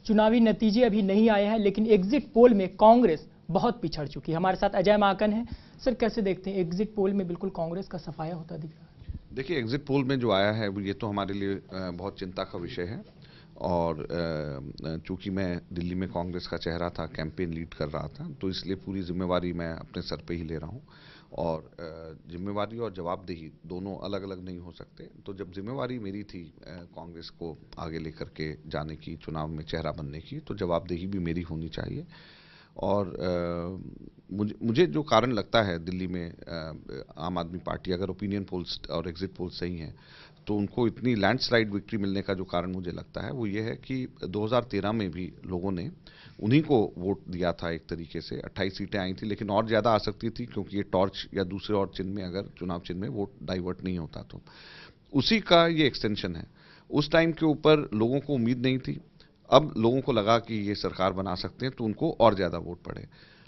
चुनावी नतीजे अभी नहीं आए हैं, लेकिन एग्जिट पोल में कांग्रेस बहुत पिछड़ चुकी है। हमारे साथ अजय माकन है। सर, कैसे देखते हैं, एग्जिट पोल में बिल्कुल कांग्रेस का सफाया होता दिख रहा है? देखिए, एग्जिट पोल में जो आया है ये तो हमारे लिए बहुत चिंता का विषय है। और चूंकि मैं दिल्ली में कांग्रेस का चेहरा था, कैंपेन लीड कर रहा था, तो इसलिए पूरी जिम्मेवारी मैं अपने सर पे ही ले रहा हूँ। और जिम्मेवारी और जवाबदेही दोनों अलग अलग नहीं हो सकते। तो जब जिम्मेवारी मेरी थी कांग्रेस को आगे लेकर के जाने की, चुनाव में चेहरा बनने की, तो जवाबदेही भी मेरी होनी चाहिए। और मुझे जो कारण लगता है दिल्ली में आम आदमी पार्टी, अगर ओपिनियन पोल्स और एग्जिट पोल्स सही हैं, तो उनको इतनी लैंडस्लाइड विक्ट्री मिलने का जो कारण मुझे लगता है वो ये है कि 2013 में भी लोगों ने उन्हीं को वोट दिया था। एक तरीके से 28 सीटें आई थी, लेकिन और ज़्यादा आ सकती थी, क्योंकि ये टॉर्च या दूसरे और चिन्ह में, अगर चुनाव चिन्ह में वोट डाइवर्ट नहीं होता तो उसी का ये एक्सटेंशन है। उस टाइम के ऊपर लोगों को उम्मीद नहीं थी। अब लोगों को लगा कि ये सरकार बना सकते हैं, तो उनको और ज़्यादा वोट पड़े।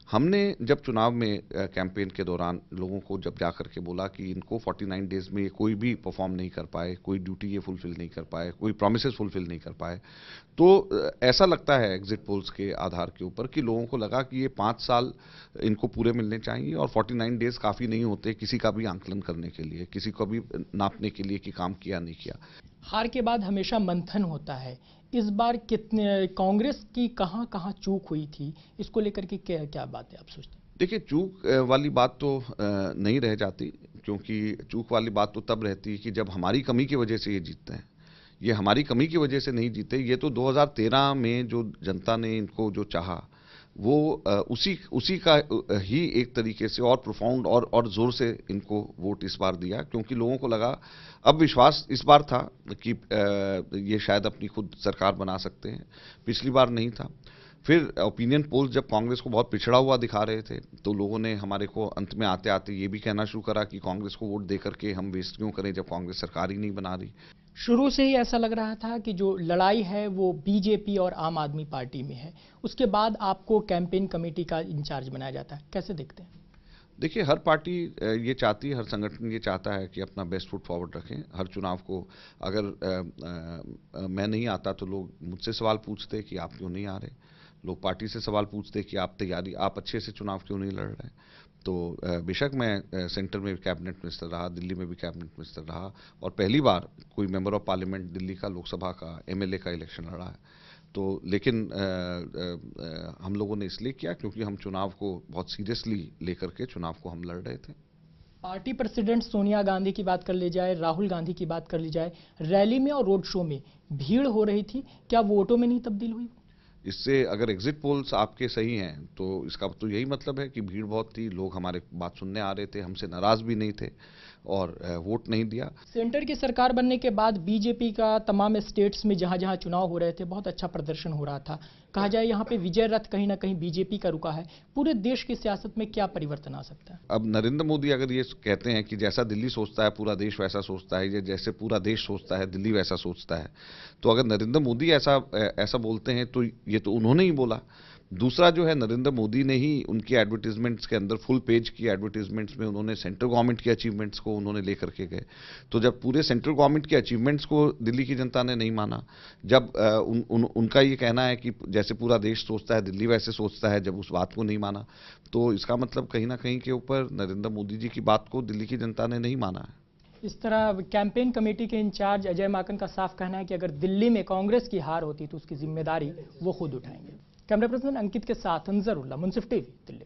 हमने जब चुनाव में कैंपेन के दौरान लोगों को जब जा करके बोला कि इनको 49 डेज में ये कोई भी परफॉर्म नहीं कर पाए, कोई ड्यूटी ये फुलफिल नहीं कर पाए, कोई प्रोमिसेस फुलफिल नहीं कर पाए, तो ऐसा लगता है एग्जिट पोल्स के आधार के ऊपर कि लोगों को लगा कि ये 5 साल इनको पूरे मिलने चाहिए और 49 डेज काफ़ी नहीं होते किसी का भी आंकलन करने के लिए, किसी को भी नापने के लिए कि काम किया नहीं किया। हार के बाद हमेशा मंथन होता है। इस बार कितने कांग्रेस की कहां कहां चूक हुई थी, इसको लेकर के क्या क्या बात है आप सोचते हैं? देखिए, चूक वाली बात तो नहीं रह जाती, क्योंकि चूक वाली बात तो तब रहती है कि जब हमारी कमी की वजह से ये जीतते हैं। ये हमारी कमी की वजह से नहीं जीते। ये तो 2013 में जो जनता ने इनको जो चाहा, वो उसी का ही एक तरीके से और प्रोफाउंड और जोर से इनको वोट इस बार दिया, क्योंकि लोगों को लगा, अब विश्वास इस बार था कि ये शायद अपनी खुद सरकार बना सकते हैं। पिछली बार नहीं था। फिर ओपिनियन पोल्स जब कांग्रेस को बहुत पिछड़ा हुआ दिखा रहे थे, तो लोगों ने हमारे को अंत में आते आते ये भी कहना शुरू करा कि कांग्रेस को वोट देकर के हम वेस्ट क्यों करें, जब कांग्रेस सरकार ही नहीं बना रही। शुरू से ही ऐसा लग रहा था कि जो लड़ाई है वो बीजेपी और आम आदमी पार्टी में है। उसके बाद आपको कैंपेन कमेटी का इंचार्ज बनाया जाता है, कैसे देखते हैं? देखिए, हर पार्टी ये चाहती है, हर संगठन ये चाहता है कि अपना बेस्ट फुट फॉरवर्ड रखें। हर चुनाव को अगर मैं नहीं आता तो लोग मुझसे सवाल पूछते कि आप क्यों नहीं आ रहे। लोग पार्टी से सवाल पूछते कि आप अच्छे से चुनाव क्यों नहीं लड़ रहे। तो बेशक मैं सेंटर में भी कैबिनेट मिनिस्टर रहा, दिल्ली में भी कैबिनेट मिनिस्टर रहा, और पहली बार कोई मेंबर ऑफ पार्लियामेंट दिल्ली का, लोकसभा का, एमएलए का इलेक्शन लड़ा है। तो लेकिन हम लोगों ने इसलिए किया क्योंकि हम चुनाव को बहुत सीरियसली लेकर के चुनाव को हम लड़ रहे थे। पार्टी प्रेसिडेंट सोनिया गांधी की बात कर ली जाए, राहुल गांधी की बात कर ली जाए, रैली में और रोड शो में भीड़ हो रही थी, क्या वोटों में नहीं तब्दील हुई? इससे अगर एग्जिट पोल्स आपके सही हैं तो इसका तो यही मतलब है कि भीड़ बहुत थी, लोग हमारे बात सुनने आ रहे थे, हमसे नाराज भी नहीं थे और वोट नहीं दिया। सेंटर की सरकार बनने के बाद बीजेपी का तमाम स्टेट्स में जहां जहां चुनाव हो रहे थे बहुत अच्छा प्रदर्शन हो रहा था। कहा जाए यहाँ पे विजय रथ कहीं ना कहीं बीजेपी का रुका है। पूरे देश की सियासत में क्या परिवर्तन आ सकता है? अब नरेंद्र मोदी अगर ये कहते हैं कि जैसा दिल्ली सोचता है पूरा देश वैसा सोचता है, या जैसे पूरा देश सोचता है दिल्ली वैसा सोचता है, तो अगर नरेंद्र मोदी ऐसा बोलते हैं तो ये तो उन्होंने ही बोला। दूसरा जो है, नरेंद्र मोदी ने ही उनकी एडवर्टीजमेंट्स के अंदर, फुल पेज की एडवर्टीजमेंट्स में उन्होंने सेंट्रल गवर्नमेंट की अचीवमेंट्स को उन्होंने लेकर के गए। तो जब पूरे सेंट्रल गवर्नमेंट के अचीवमेंट्स को दिल्ली की जनता ने नहीं माना, जब उनका ये कहना है कि जैसे पूरा देश सोचता है दिल्ली वैसे सोचता है, जब उस बात को नहीं माना, तो इसका मतलब कहीं ना कहीं के ऊपर नरेंद्र मोदी जी की बात को दिल्ली की जनता ने नहीं माना है। इस तरह कैंपेन कमेटी के इंचार्ज अजय माकन का साफ कहना है कि अगर दिल्ली में कांग्रेस की हार होती तो उसकी जिम्मेदारी वो खुद उठाएंगे। कैमरा पर्सन अंकित के साथ अंजरुल्लाह, मुंसिफ टीवी, दिल्ली।